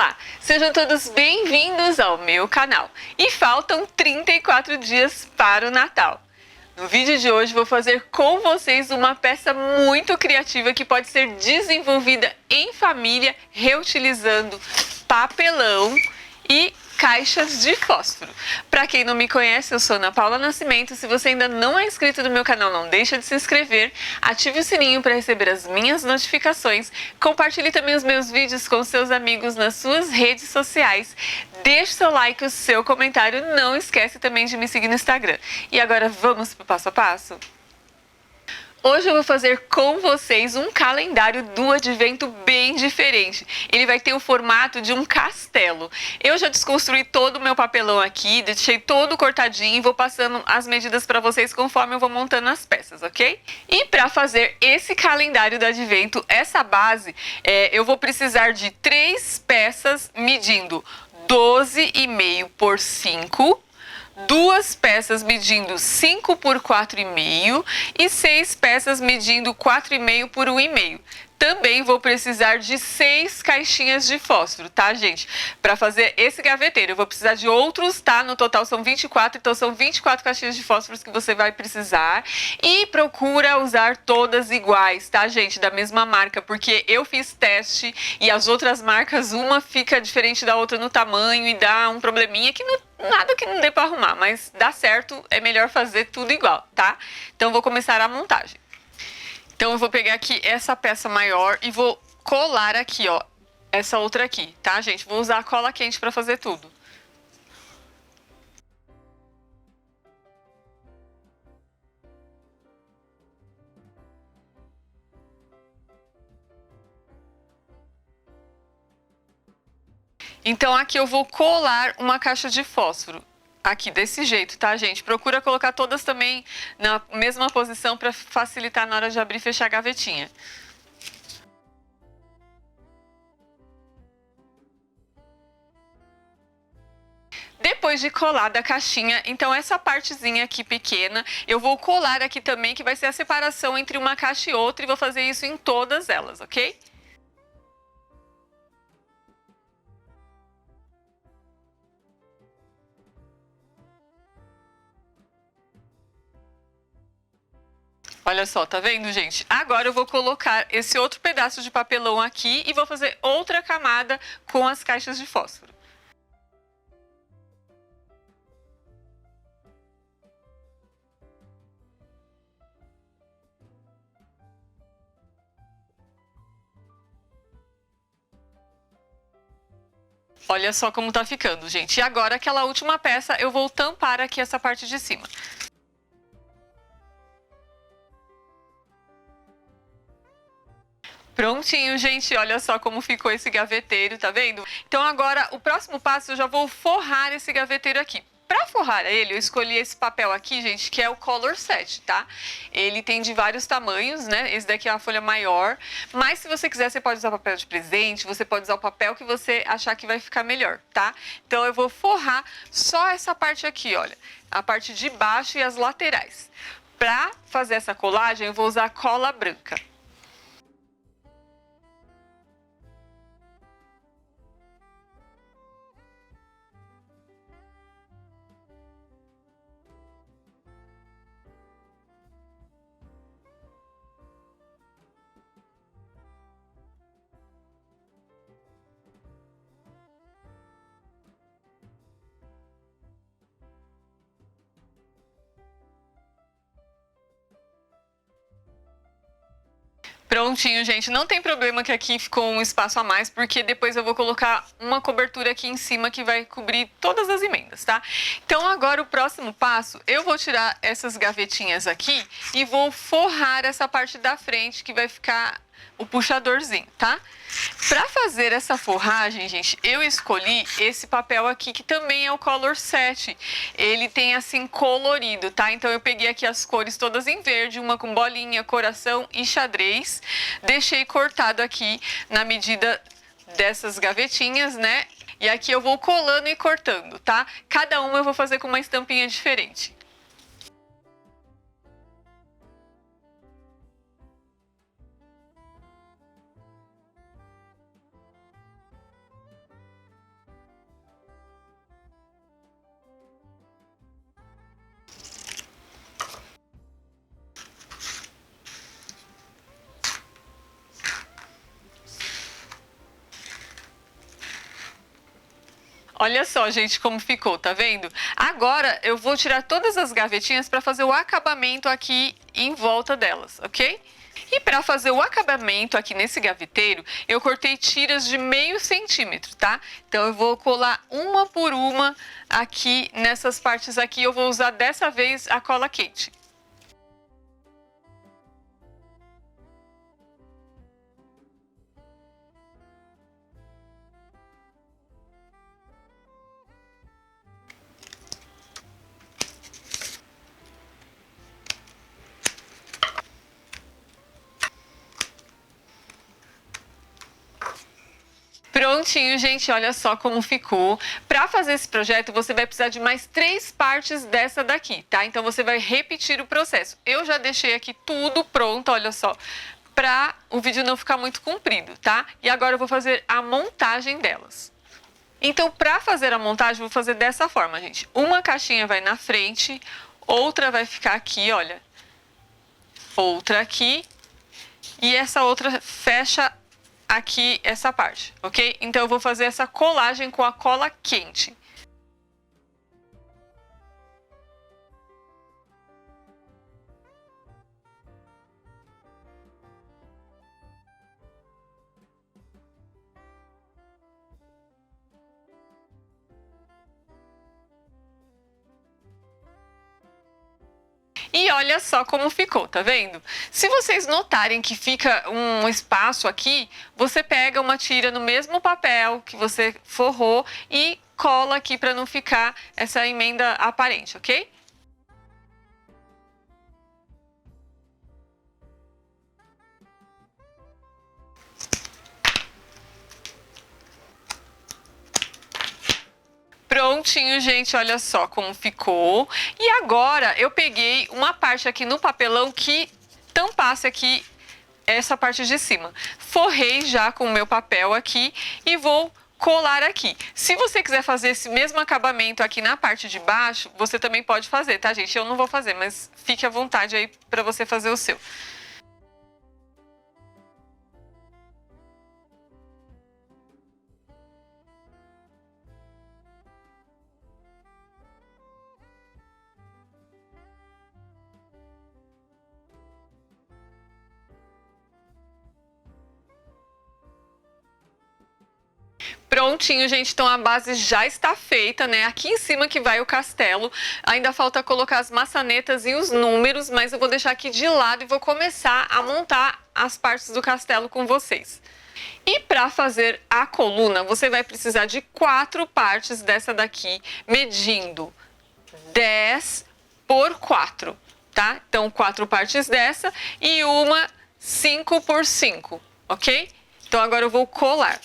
Olá, sejam todos bem-vindos ao meu canal. E faltam 34 dias para o Natal. No vídeo de hoje vou fazer com vocês uma peça muito criativa que pode ser desenvolvida em família reutilizando papelão e caixas de fósforo. Para quem não me conhece, eu sou Ana Paula Nascimento. Se você ainda não é inscrito no meu canal, não deixa de se inscrever, ative o sininho para receber as minhas notificações, compartilhe também os meus vídeos com seus amigos nas suas redes sociais, deixe seu like, o seu comentário, não esquece também de me seguir no Instagram. E agora vamos para o passo a passo? Hoje eu vou fazer com vocês um calendário do advento bem diferente. Ele vai ter o formato de um castelo. Eu já desconstruí todo o meu papelão aqui, deixei todo cortadinho e vou passando as medidas para vocês conforme eu vou montando as peças, ok? E para fazer esse calendário do advento, essa base, eu vou precisar de 3 peças medindo 12,5 por 5. 2 peças medindo 5 por 4,5 e 6 peças medindo 4,5 por 1,5. Também vou precisar de 6 caixinhas de fósforo, tá, gente? Para fazer esse gaveteiro, eu vou precisar de outros, tá? No total são 24, então são 24 caixinhas de fósforos que você vai precisar. E procura usar todas iguais, tá, gente? Da mesma marca, porque eu fiz teste e as outras marcas, uma fica diferente da outra no tamanho e dá um probleminha que nada que não dê para arrumar, mas dá certo, é melhor fazer tudo igual, tá? Então vou começar a montagem. Então eu vou pegar aqui essa peça maior e vou colar aqui, ó, essa outra aqui, tá, gente? Vou usar a cola quente para fazer tudo. Então aqui eu vou colar uma caixa de fósforo. Aqui, desse jeito, tá, gente? Procura colocar todas também na mesma posição para facilitar na hora de abrir e fechar a gavetinha. Depois de colar da caixinha, então essa partezinha aqui pequena, eu vou colar aqui também, que vai ser a separação entre uma caixa e outra, e vou fazer isso em todas elas, ok? Olha só, tá vendo, gente? Agora eu vou colocar esse outro pedaço de papelão aqui e vou fazer outra camada com as caixas de fósforo. Olha só como tá ficando, gente. E agora aquela última peça eu vou tampar aqui essa parte de cima. Prontinho, gente, olha só como ficou esse gaveteiro, tá vendo? Então agora, o próximo passo, eu já vou forrar esse gaveteiro aqui. Pra forrar ele, eu escolhi esse papel aqui, gente, que é o Color Set, tá? Ele tem de vários tamanhos, né? Esse daqui é a folha maior, mas se você quiser, você pode usar papel de presente, você pode usar o papel que você achar que vai ficar melhor, tá? Então eu vou forrar só essa parte aqui, olha, a parte de baixo e as laterais. Pra fazer essa colagem, eu vou usar cola branca. Prontinho, gente. Não tem problema que aqui ficou um espaço a mais, porque depois eu vou colocar uma cobertura aqui em cima que vai cobrir todas as emendas, tá? Então agora o próximo passo, eu vou tirar essas gavetinhas aqui e vou forrar essa parte da frente que vai ficar o puxadorzinho, tá? Para fazer essa forragem, gente, eu escolhi esse papel aqui, que também é o Color Set. Ele tem assim colorido, tá? Então eu peguei aqui as cores todas em verde, uma com bolinha, coração e xadrez. Deixei cortado aqui na medida dessas gavetinhas, né? E aqui eu vou colando e cortando, tá? Cada uma eu vou fazer com uma estampinha diferente. Olha só, gente, como ficou, tá vendo? Agora eu vou tirar todas as gavetinhas para fazer o acabamento aqui em volta delas, ok? E para fazer o acabamento aqui nesse gaveteiro, eu cortei tiras de meio centímetro, tá? Então eu vou colar uma por uma aqui nessas partes aqui. Eu vou usar dessa vez a cola quente. Prontinho, gente, olha só como ficou. Para fazer esse projeto, você vai precisar de mais 3 partes dessa daqui, tá? Então, você vai repetir o processo. Eu já deixei aqui tudo pronto, olha só, para o vídeo não ficar muito comprido, tá? E agora eu vou fazer a montagem delas. Então, para fazer a montagem, eu vou fazer dessa forma, gente. Uma caixinha vai na frente, outra vai ficar aqui, olha. Outra aqui. E essa outra fecha aqui essa parte, ok? Então eu vou fazer essa colagem com a cola quente. E olha só como ficou, tá vendo? Se vocês notarem que fica um espaço aqui, você pega uma tira no mesmo papel que você forrou e cola aqui para não ficar essa emenda aparente, ok? Prontinho, gente, olha só como ficou. E agora eu peguei uma parte aqui no papelão que tampasse aqui essa parte de cima. Forrei já com o meu papel aqui e vou colar aqui. Se você quiser fazer esse mesmo acabamento aqui na parte de baixo, você também pode fazer, tá, gente? Eu não vou fazer, mas fique à vontade aí para você fazer o seu. Prontinho, gente, então a base já está feita, né? Aqui em cima que vai o castelo. Ainda falta colocar as maçanetas e os números, mas eu vou deixar aqui de lado e vou começar a montar as partes do castelo com vocês. E para fazer a coluna, você vai precisar de 4 partes dessa daqui, medindo 10 por 4, tá? Então, 4 partes dessa e uma 5 por 5, ok? Então, agora eu vou colar.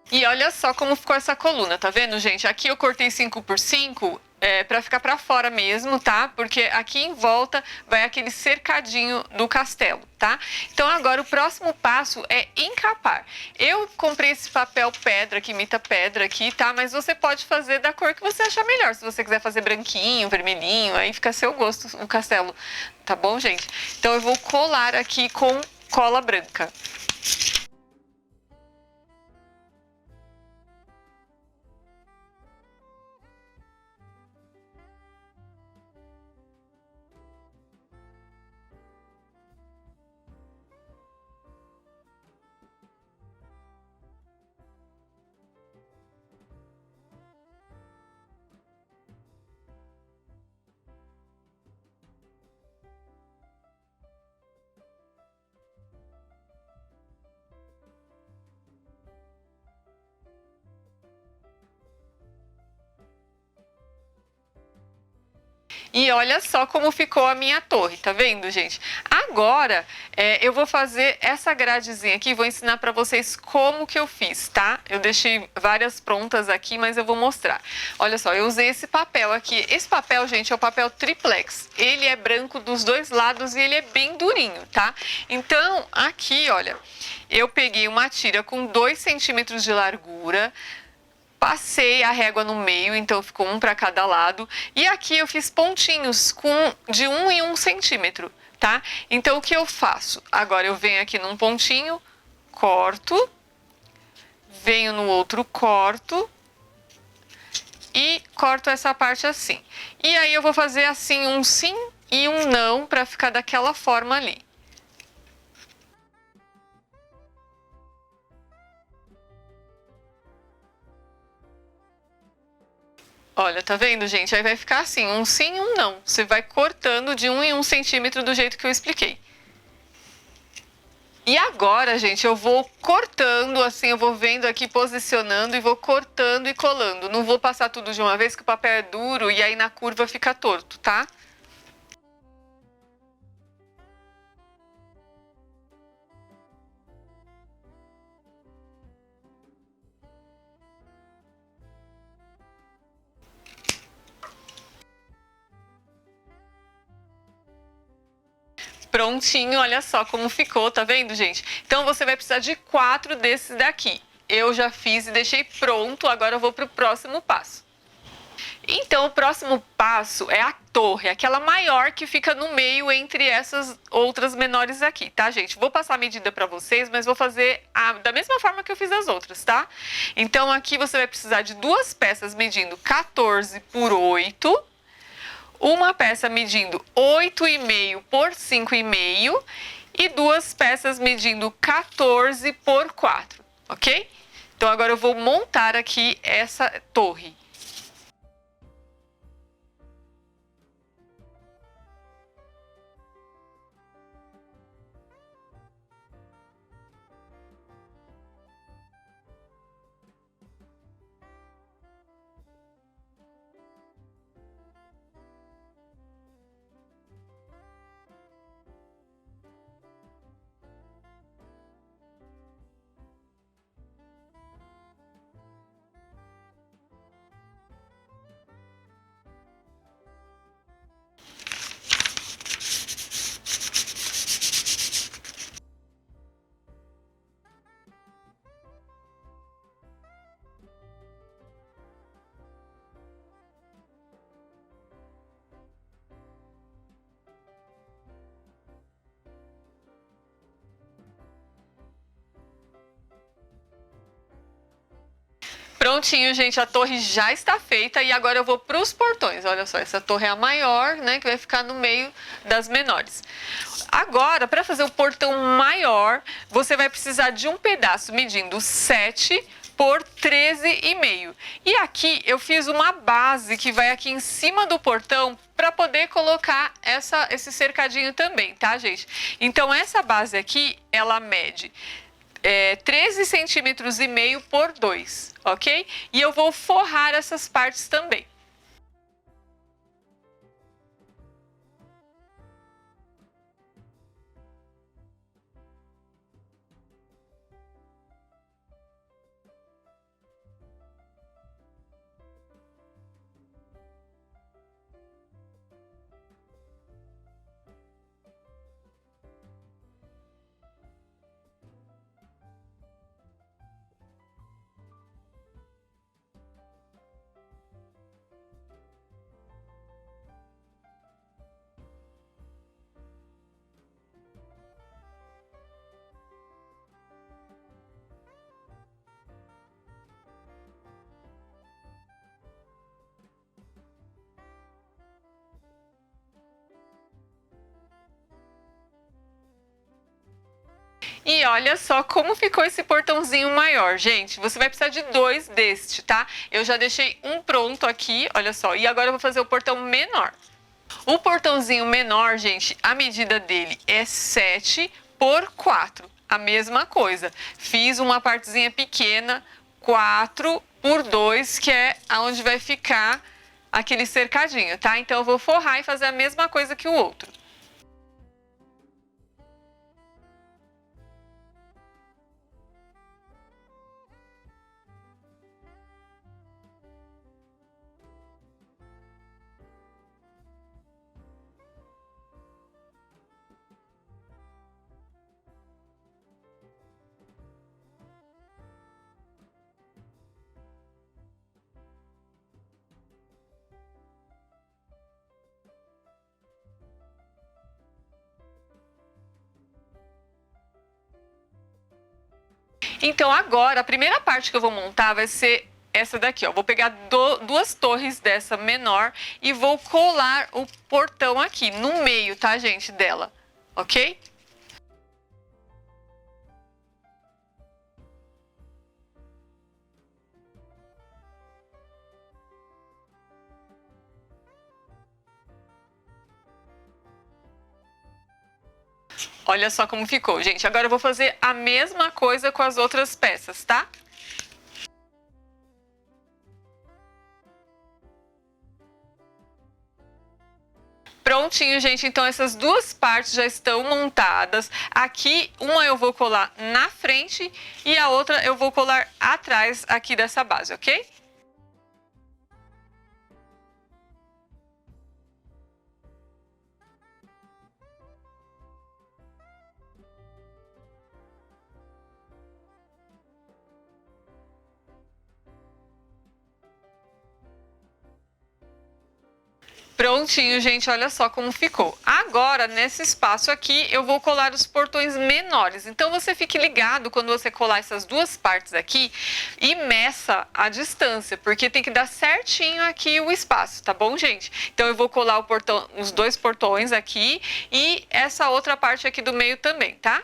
E olha só como ficou essa coluna, tá vendo, gente? Aqui eu cortei 5 por 5 para ficar para fora mesmo, tá? Porque aqui em volta vai aquele cercadinho do castelo, tá? Então agora o próximo passo é encapar. Eu comprei esse papel pedra que imita pedra aqui, tá? Mas você pode fazer da cor que você achar melhor. Se você quiser fazer branquinho, vermelhinho, aí fica a seu gosto o castelo, tá bom, gente? Então eu vou colar aqui com cola branca. E olha só como ficou a minha torre, tá vendo, gente? Agora, eu vou fazer essa gradezinha aqui, vou ensinar pra vocês como que eu fiz, tá? Eu deixei várias prontas aqui, mas eu vou mostrar. Olha só, eu usei esse papel aqui. Esse papel, gente, é o papel triplex. Ele é branco dos dois lados e ele é bem durinho, tá? Então, aqui, olha, eu peguei uma tira com 2 centímetros de largura, passei a régua no meio, então ficou um para cada lado. E aqui eu fiz pontinhos de 1 em 1 centímetro, tá? Então o que eu faço? Agora eu venho aqui num pontinho, corto, venho no outro, corto e corto essa parte assim. E aí eu vou fazer assim um sim e um não para ficar daquela forma ali. Olha, tá vendo, gente? Aí vai ficar assim, um sim e um não. Você vai cortando de 1 em 1 centímetro do jeito que eu expliquei. E agora, gente, eu vou cortando, assim, eu vou vendo aqui, posicionando e vou cortando e colando. Não vou passar tudo de uma vez, que o papel é duro e aí na curva fica torto, tá? Prontinho, olha só como ficou, tá vendo, gente? Então você vai precisar de 4 desses daqui. Eu já fiz e deixei pronto, agora eu vou pro próximo passo. Então, o próximo passo é a torre, aquela maior que fica no meio entre essas outras menores aqui, tá, gente? Vou passar a medida para vocês, mas vou fazer da mesma forma que eu fiz as outras, tá? Então, aqui você vai precisar de 2 peças medindo 14 por 8, uma peça medindo 8,5 por 5,5 e 2 peças medindo 14 por 4, ok? Então, agora eu vou montar aqui essa torre. Prontinho, gente, a torre já está feita e agora eu vou para os portões. Olha só, essa torre é a maior, né, que vai ficar no meio das menores. Agora, para fazer o portão maior, você vai precisar de um pedaço medindo 7 por 13,5. E aqui eu fiz uma base que vai aqui em cima do portão para poder colocar esse cercadinho também, tá, gente? Então, essa base aqui, ela mede 13 centímetros e meio por 2, ok? E eu vou forrar essas partes também. E olha só como ficou esse portãozinho maior, gente. Você vai precisar de 2 deste, tá? Eu já deixei um pronto aqui, olha só. E agora eu vou fazer o portão menor. O portãozinho menor, gente, a medida dele é 7 por 4. A mesma coisa. Fiz uma partezinha pequena, 4 por 2, que é onde vai ficar aquele cercadinho, tá? Então eu vou forrar e fazer a mesma coisa que o outro. Então agora, a primeira parte que eu vou montar vai ser essa daqui, ó. Vou pegar duas torres dessa menor e vou colar o portão aqui no meio, tá, gente, dela, ok? Olha só como ficou, gente. Agora eu vou fazer a mesma coisa com as outras peças, tá? Prontinho, gente. Então essas duas partes já estão montadas. Aqui, uma eu vou colar na frente e a outra eu vou colar atrás aqui dessa base, ok? Prontinho, gente, olha só como ficou. Agora, nesse espaço aqui, eu vou colar os portões menores. Então, você fique ligado quando você colar essas duas partes aqui e meça a distância, porque tem que dar certinho aqui o espaço, tá bom, gente? Então, eu vou colar o portão, os dois portões aqui e essa outra parte aqui do meio também, tá?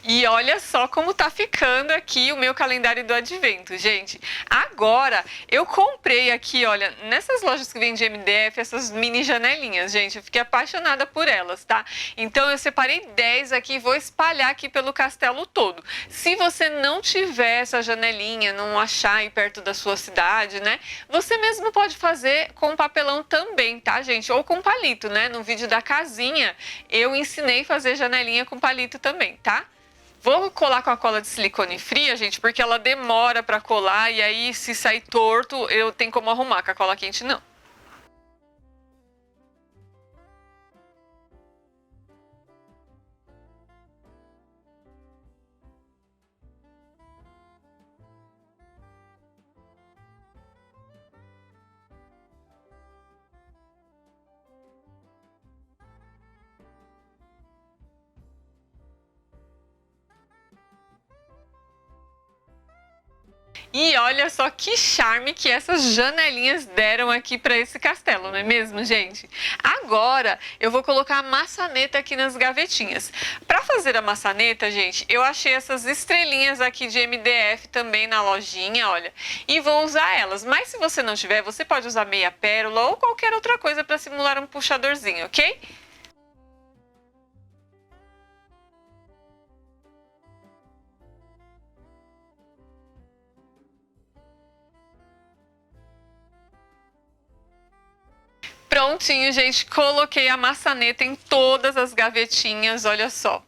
E olha só como tá ficando aqui o meu calendário do advento, gente. Agora, eu comprei aqui, olha, nessas lojas que vendem MDF, essas mini janelinhas, gente. Eu fiquei apaixonada por elas, tá? Então, eu separei 10 aqui e vou espalhar aqui pelo castelo todo. Se você não tiver essa janelinha, não achar aí perto da sua cidade, né? Você mesmo pode fazer com papelão também, tá, gente? Ou com palito, né? No vídeo da casinha, eu ensinei a fazer janelinha com palito também, tá? Vou colar com a cola de silicone fria, gente, porque ela demora para colar e aí se sair torto, eu tenho como arrumar. Com a cola quente não. E olha só que charme que essas janelinhas deram aqui para esse castelo, não é mesmo, gente? Agora eu vou colocar a maçaneta aqui nas gavetinhas. Para fazer a maçaneta, gente, eu achei essas estrelinhas aqui de MDF também na lojinha, olha, e vou usar elas. Mas se você não tiver, você pode usar meia pérola ou qualquer outra coisa para simular um puxadorzinho, ok? Prontinho, gente. Coloquei a maçaneta em todas as gavetinhas, olha só.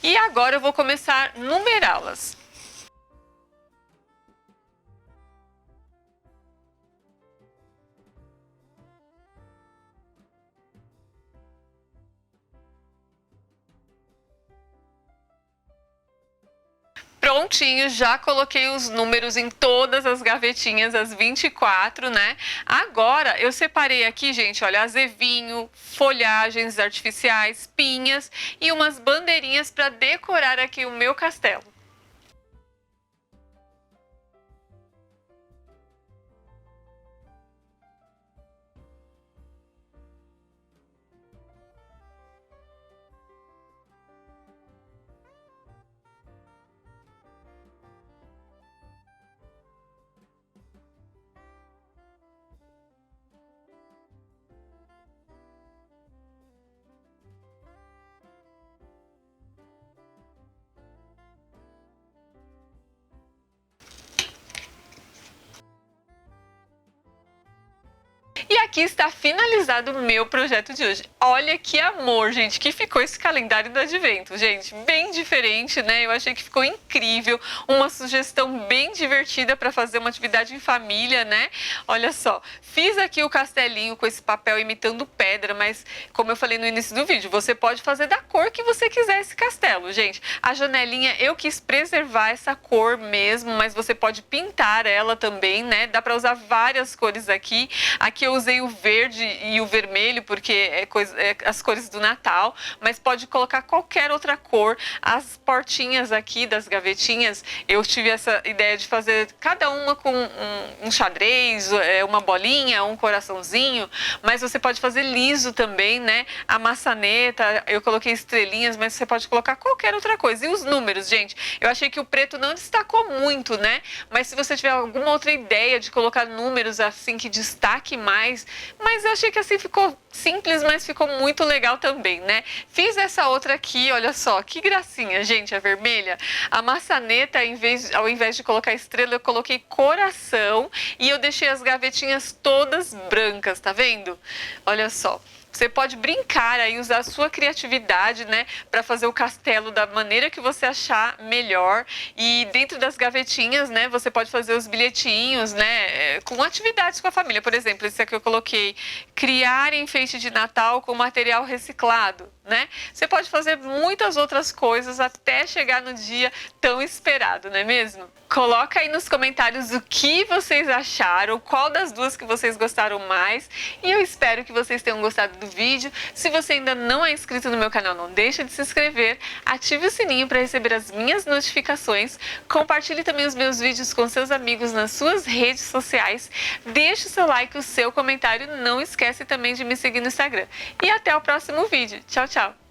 E agora eu vou começar a numerá-las. Prontinho, já coloquei os números em todas as gavetinhas, as 24, né? Agora eu separei aqui, gente, olha, azevinho, folhagens artificiais, pinhas e umas bandeirinhas para decorar aqui o meu castelo. E aqui está finalizado o meu projeto de hoje. Olha que amor, gente, que ficou esse calendário do advento, gente. Bem diferente, né? Eu achei que ficou incrível. Uma sugestão bem divertida para fazer uma atividade em família, né? Olha só, fiz aqui o castelinho com esse papel imitando pedra, mas como eu falei no início do vídeo, você pode fazer da cor que você quiser esse castelo, gente. A janelinha eu quis preservar essa cor mesmo, mas você pode pintar ela também, né? Dá para usar várias cores aqui. Aqui eu usei o verde e o vermelho porque é as cores do Natal, mas pode colocar qualquer outra cor. As portinhas aqui das gavetinhas, eu tive essa ideia de fazer cada uma com um xadrez, uma bolinha, um coraçãozinho, mas você pode fazer liso também, né? A maçaneta, eu coloquei estrelinhas, mas você pode colocar qualquer outra coisa. E os números, gente, eu achei que o preto não destacou muito, né? Mas se você tiver alguma outra ideia de colocar números assim que destaque mais, mas eu achei que assim ficou simples, mas ficou muito legal também, né? Fiz essa outra aqui, olha só, que gracinha, gente, a vermelha. A maçaneta, ao invés de colocar estrela, eu coloquei coração e eu deixei as gavetinhas todas brancas, tá vendo? Olha só. Você pode brincar aí, usar a sua criatividade, né, para fazer o castelo da maneira que você achar melhor. E dentro das gavetinhas, né, você pode fazer os bilhetinhos, né, com atividades com a família. Por exemplo, esse aqui eu coloquei: criar enfeite de Natal com material reciclado, né? Você pode fazer muitas outras coisas até chegar no dia tão esperado, não é mesmo? Coloca aí nos comentários o que vocês acharam, qual das duas que vocês gostaram mais. E eu espero que vocês tenham gostado do vídeo. Se você ainda não é inscrito no meu canal, não deixa de se inscrever, ative o sininho para receber as minhas notificações, compartilhe também os meus vídeos com seus amigos nas suas redes sociais, deixe o seu like, o seu comentário, não esquece também de me seguir no Instagram. E até o próximo vídeo. Tchau, tchau!